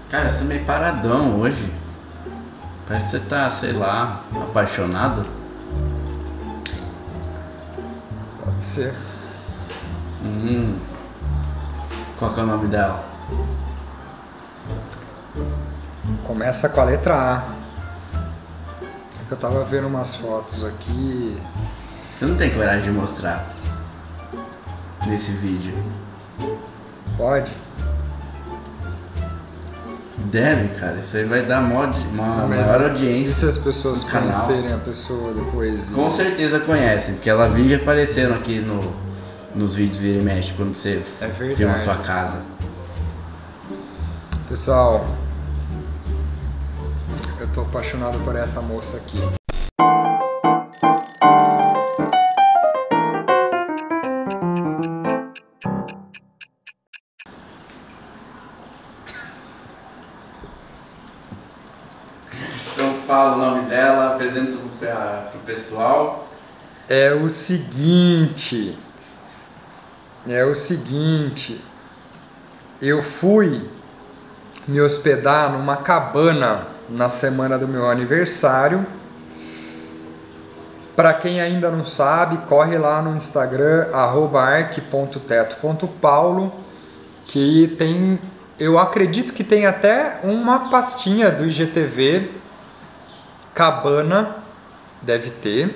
Cara, você tá meio paradão hoje. Parece que você tá, sei lá, apaixonado. Pode ser. Qual que é o nome dela? Começa com a letra A. É que eu tava vendo umas fotos aqui. Você não tem coragem de mostrar nesse vídeo. Pode? Deve, cara. Isso aí vai dar uma Mas maior e audiência. se as pessoas no canal? conhecerem a pessoa depois? Com certeza conhecem, porque ela vive aparecendo aqui nos vídeos vira e mexe quando você É verdade. filma a sua casa. Pessoal, eu tô apaixonado por essa moça aqui. Então fala o nome dela, apresenta pro pessoal. É o seguinte, eu fui me hospedar numa cabana na semana do meu aniversário. Para quem ainda não sabe, corre lá no Instagram @arc.teto.paulo, que tem, eu acredito que tem até uma pastinha do IGTV cabana, deve ter.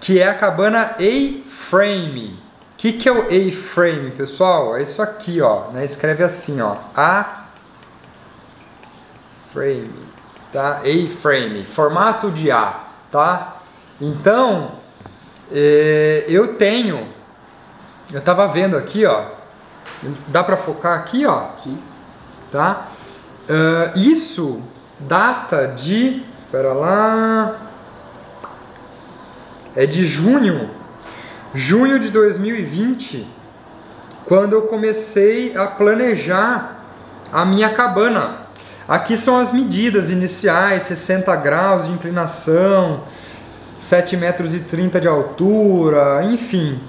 Que é a cabana A-Frame. O que é o A-Frame, pessoal? É isso aqui, ó, né? Escreve assim, ó, A-Frame, tá? A-Frame, formato de A, tá? Então, eu tava vendo aqui, ó, dá pra focar aqui, ó? Sim. Tá? Isso data de, pera lá, é de junho de 2020, quando eu comecei a planejar a minha cabana. Aqui são as medidas iniciais: 60 graus de inclinação, 7,30 metros de altura, enfim,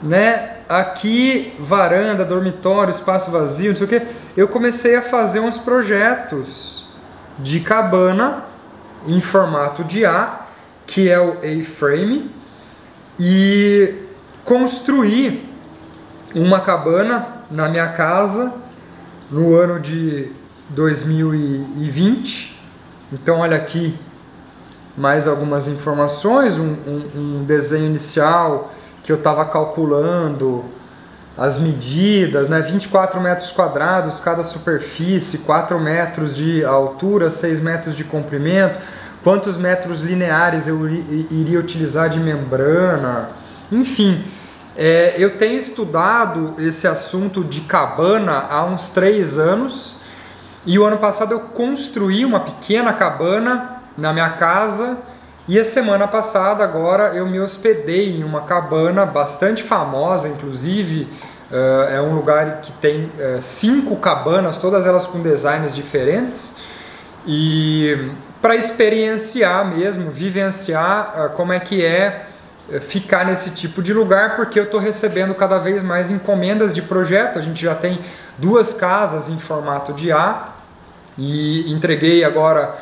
né? Aqui, varanda, dormitório, espaço vazio, não sei o que. Eu comecei a fazer uns projetos de cabana em formato de A, que é o A-Frame, e construí uma cabana na minha casa no ano de 2020. Então olha aqui mais algumas informações, um desenho inicial que eu estava calculando as medidas, né? 24 metros quadrados cada superfície, 4 metros de altura, 6 metros de comprimento, quantos metros lineares eu iria utilizar de membrana, enfim. Eu tenho estudado esse assunto de cabana há uns 3 anos, e o ano passado eu construí uma pequena cabana na minha casa, e a semana passada agora eu me hospedei em uma cabana bastante famosa, inclusive. É um lugar que tem 5 cabanas, todas elas com designs diferentes, e para experienciar mesmo, vivenciar como é que é ficar nesse tipo de lugar, porque eu estou recebendo cada vez mais encomendas de projeto. A gente já tem 2 casas em formato de A, e entreguei agora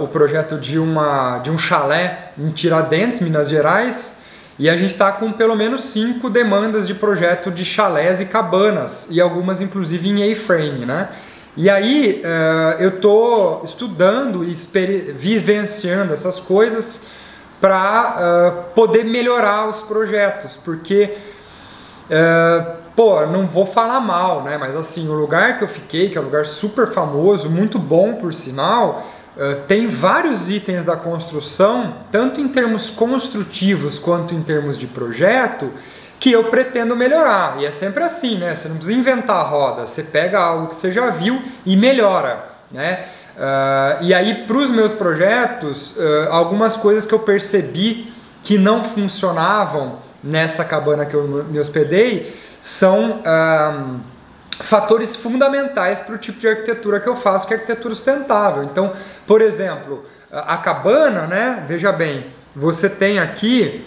o projeto de um chalé em Tiradentes, Minas Gerais, e a gente está com pelo menos 5 demandas de projeto de chalés e cabanas, e algumas inclusive em A-Frame, né? E aí eu estou estudando e vivenciando essas coisas para poder melhorar os projetos, porque não vou falar mal, né? Mas assim, o lugar que eu fiquei, que é um lugar super famoso, muito bom por sinal, tem vários itens da construção, tanto em termos construtivos quanto em termos de projeto, que eu pretendo melhorar. E é sempre assim, né? Você não precisa inventar a roda, você pega algo que você já viu e melhora, né? E aí, para os meus projetos, algumas coisas que eu percebi que não funcionavam nessa cabana que eu me hospedei são fatores fundamentais para o tipo de arquitetura que eu faço, que é arquitetura sustentável. Então, por exemplo, a cabana, né? Veja bem, você tem aqui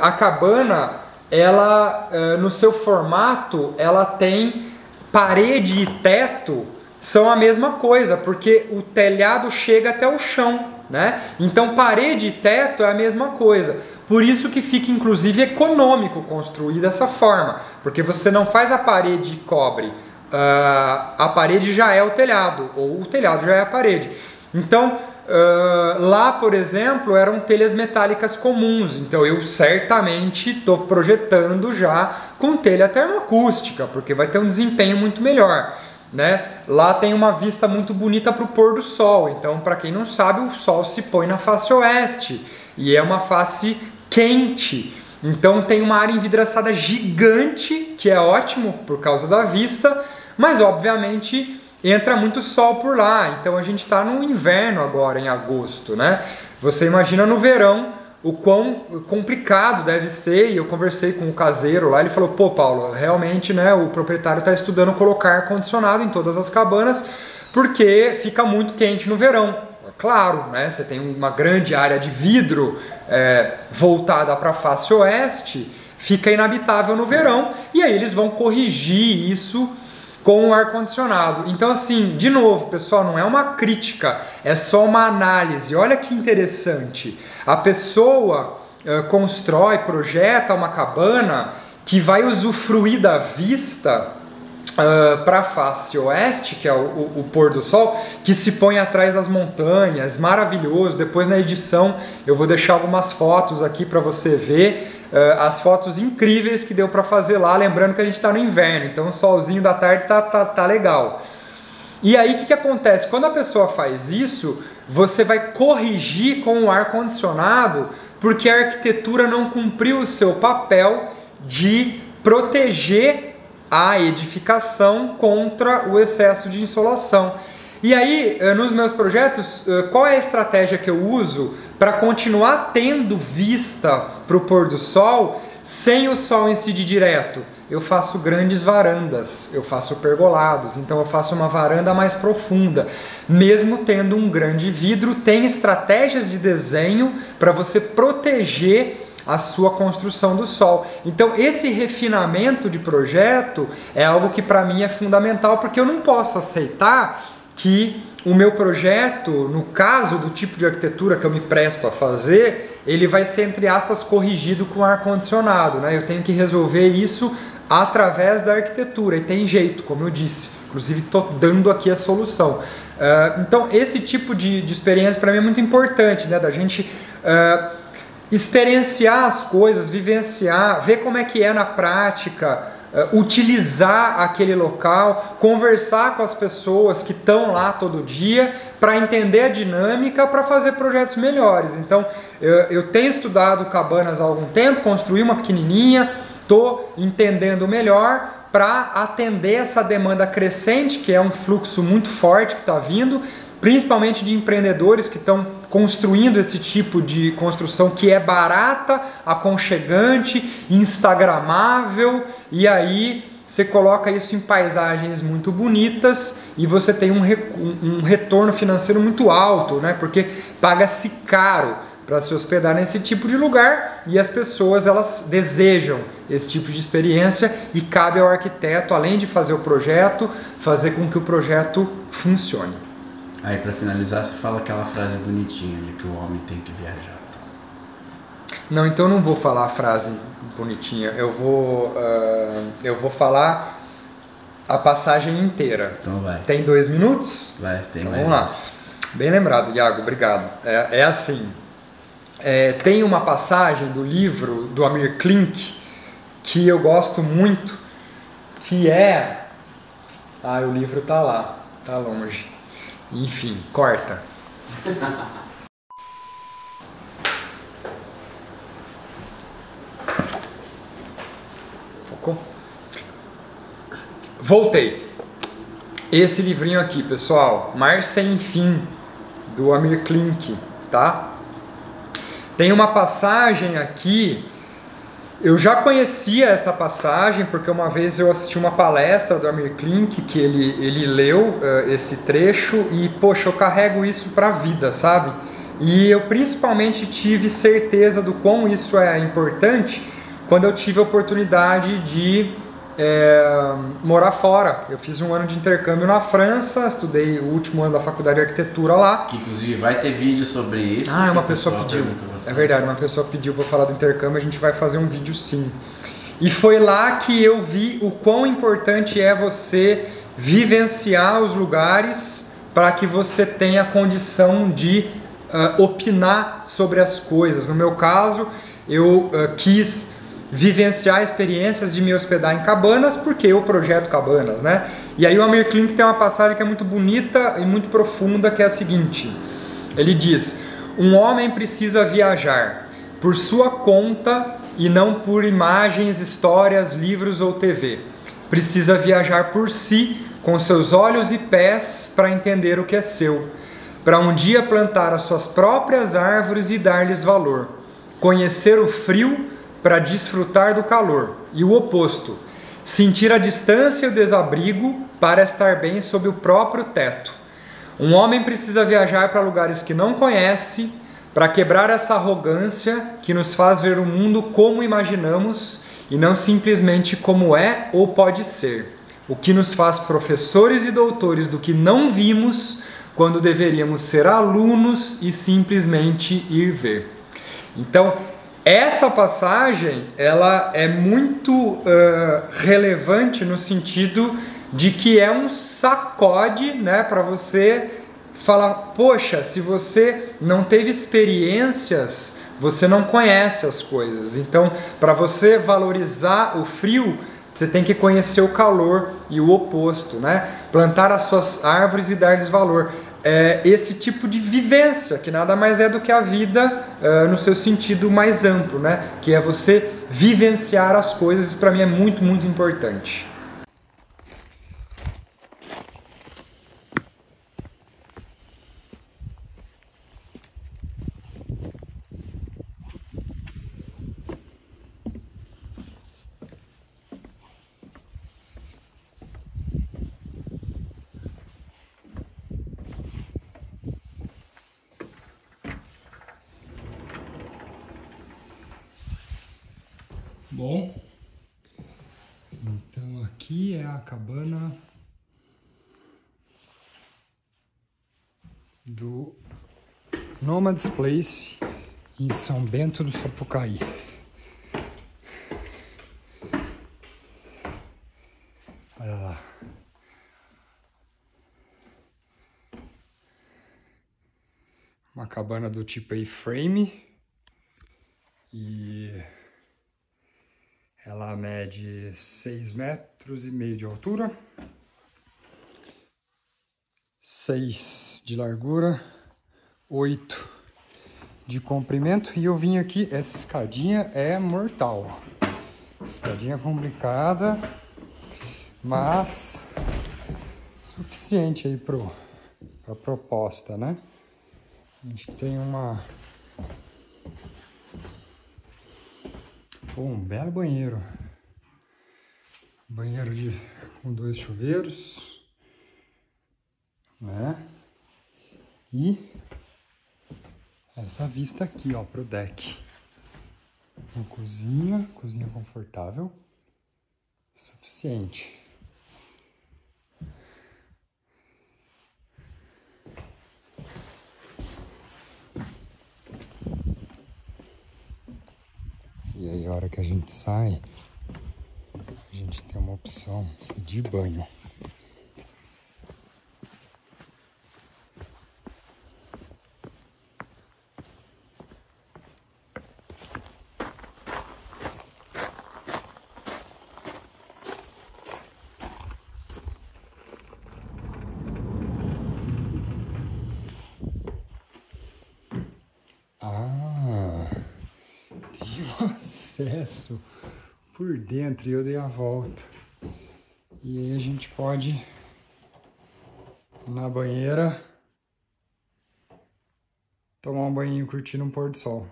a cabana, ela no seu formato, ela tem parede e teto são a mesma coisa, porque o telhado chega até o chão, né? Então parede e teto é a mesma coisa. Por isso que fica inclusive econômico construir dessa forma, porque você não faz a parede e cobre, a parede já é o telhado, ou o telhado já é a parede. Então lá, por exemplo, eram telhas metálicas comuns, então eu certamente estou projetando já com telha termoacústica, porque vai ter um desempenho muito melhor, né? Lá tem uma vista muito bonita para o pôr do sol, então para quem não sabe, o sol se põe na face oeste e é uma face quente, então tem uma área envidraçada gigante, que é ótimo por causa da vista, mas obviamente entra muito sol por lá, então a gente está no inverno agora, em agosto, né? Você imagina no verão o quão complicado deve ser, e eu conversei com o caseiro lá, ele falou, pô Paulo, realmente, né, o proprietário está estudando colocar ar-condicionado em todas as cabanas, porque fica muito quente no verão. Claro, né, você tem uma grande área de vidro voltada para a face oeste, fica inabitável no verão, e aí eles vão corrigir isso com o ar-condicionado. Então assim, de novo pessoal, não é uma crítica, é só uma análise. Olha que interessante, a pessoa constrói, projeta uma cabana que vai usufruir da vista para a face oeste, que é o pôr do sol, que se põe atrás das montanhas, maravilhoso. Depois na edição eu vou deixar algumas fotos aqui para você ver, as fotos incríveis que deu para fazer lá, lembrando que a gente está no inverno, então o solzinho da tarde tá legal. E aí o que acontece? Quando a pessoa faz isso, você vai corrigir com o ar-condicionado, porque a arquitetura não cumpriu o seu papel de proteger a edificação contra o excesso de insolação. E aí, nos meus projetos, qual é a estratégia que eu uso para continuar tendo vista para o pôr do sol sem o sol incidir direto? Eu faço grandes varandas, eu faço pergolados, então eu faço uma varanda mais profunda. Mesmo tendo um grande vidro, tem estratégias de desenho para você proteger a sua construção do sol. Então esse refinamento de projeto é algo que para mim é fundamental, porque eu não posso aceitar que o meu projeto, no caso do tipo de arquitetura que eu me presto a fazer, ele vai ser, entre aspas, corrigido com ar-condicionado, né? Eu tenho que resolver isso através da arquitetura, e tem jeito, como eu disse, inclusive estou dando aqui a solução. Então esse tipo de experiência para mim é muito importante, né? Da gente experienciar as coisas, vivenciar, ver como é que é na prática, utilizar aquele local, conversar com as pessoas que estão lá todo dia para entender a dinâmica, para fazer projetos melhores. Então eu tenho estudado cabanas há algum tempo, construí uma pequenininha, estou entendendo melhor para atender essa demanda crescente, que é um fluxo muito forte que está vindo, principalmente de empreendedores que estão construindo esse tipo de construção que é barata, aconchegante, instagramável, e aí você coloca isso em paisagens muito bonitas e você tem um retorno financeiro muito alto, né? Porque paga-se caro para se hospedar nesse tipo de lugar, e as pessoas elas desejam esse tipo de experiência, e cabe ao arquiteto, além de fazer o projeto, fazer com que o projeto funcione. Aí para finalizar você fala aquela frase bonitinha de que o homem tem que viajar. Não, então eu não vou falar a frase bonitinha, eu vou falar a passagem inteira. Então vai. Tem 2 minutos? Vai, tem então mais. Vamos lá. Bem lembrado, Iago, obrigado. É assim, tem uma passagem do livro do Amir Klink que eu gosto muito, que é... Ah, o livro tá lá, tá longe. Enfim, corta. Focou? Voltei. Esse livrinho aqui, pessoal, Mar Sem Fim, do Amir Klink, tá? Tem uma passagem aqui, eu já conhecia essa passagem, porque uma vez eu assisti uma palestra do Amir Klink, que ele leu esse trecho, e poxa, eu carrego isso para a vida, sabe? E eu principalmente tive certeza do quão isso é importante quando eu tive a oportunidade de morar fora. Eu fiz um ano de intercâmbio na França, estudei o último ano da faculdade de arquitetura lá. Que inclusive vai ter vídeo sobre isso. Ah, uma pessoa pediu. É verdade, uma pessoa pediu para falar do intercâmbio, a gente vai fazer um vídeo sim. E foi lá que eu vi o quão importante é você vivenciar os lugares para que você tenha condição de opinar sobre as coisas. No meu caso, eu quis vivenciar experiências de me hospedar em cabanas, porque eu projeto cabanas, né? E aí o Amir Klink tem uma passagem que é muito bonita e muito profunda, que é a seguinte. Ele diz: um homem precisa viajar por sua conta e não por imagens, histórias, livros ou TV. Precisa viajar por si, com seus olhos e pés, para entender o que é seu. Para um dia plantar as suas próprias árvores e dar-lhes valor. Conhecer o frio para desfrutar do calor. E o oposto. Sentir a distância e o desabrigo para estar bem sob o próprio teto. Um homem precisa viajar para lugares que não conhece, para quebrar essa arrogância que nos faz ver o mundo como imaginamos e não simplesmente como é ou pode ser. O que nos faz professores e doutores do que não vimos, quando deveríamos ser alunos e simplesmente ir ver. Então, essa passagem, ela é muito relevante no sentido de que é um sacode, né, para você falar, poxa, se você não teve experiências, você não conhece as coisas. Então, para você valorizar o frio, você tem que conhecer o calor e o oposto, né? Plantar as suas árvores e dar-lhes valor. Esse tipo de vivência, que nada mais é do que a vida no seu sentido mais amplo, né? Que é você vivenciar as coisas. Isso para mim é muito, muito importante. Bom, então aqui é a cabana do Nomads Place em São Bento do Sapucaí. Olha lá. Uma cabana do tipo A-frame e ela mede 6,5 metros de altura, 6 de largura, 8 de comprimento. E eu vim aqui, essa escadinha é mortal. Escadinha complicada, mas suficiente aí pra proposta, né? A gente tem um belo banheiro. Banheiro com 2 chuveiros, né? E essa vista aqui, ó, pro deck. Uma cozinha confortável, suficiente. E aí, a hora que a gente sai, a gente tem uma opção de banho. Acesso por dentro e eu dei a volta. E aí a gente pode ir na banheira, tomar um banho curtindo um pôr do sol.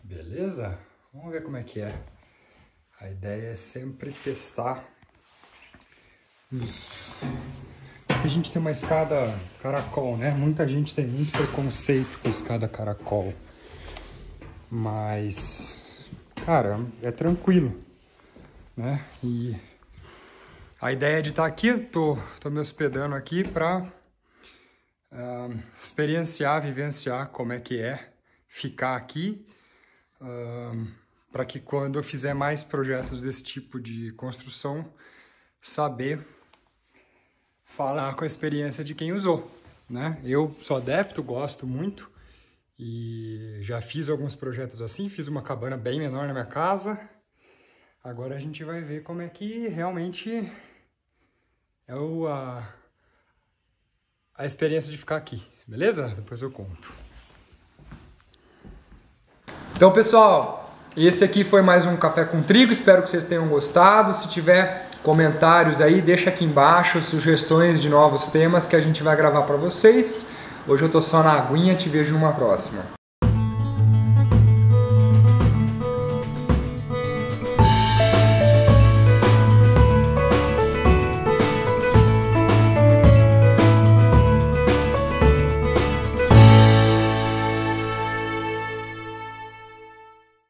Beleza? Vamos ver como é que é. A ideia é sempre testar a gente tem uma escada caracol, né? Muita gente tem muito preconceito com a escada caracol. Mas cara, é tranquilo, né? E a ideia de estar aqui, tô me hospedando aqui para experienciar, vivenciar como é que é ficar aqui, para que quando eu fizer mais projetos desse tipo de construção, saber falar com a experiência de quem usou, né? Eu sou adepto, gosto muito e já fiz alguns projetos assim, fiz uma cabana bem menor na minha casa. Agora a gente vai ver como é que realmente é a experiência de ficar aqui, beleza? Depois eu conto. Então, pessoal, esse aqui foi mais um Café com Trigo, espero que vocês tenham gostado. Se tiver comentários aí, deixa aqui embaixo sugestões de novos temas que a gente vai gravar para vocês. Hoje eu tô só na aguinha, te vejo numa próxima.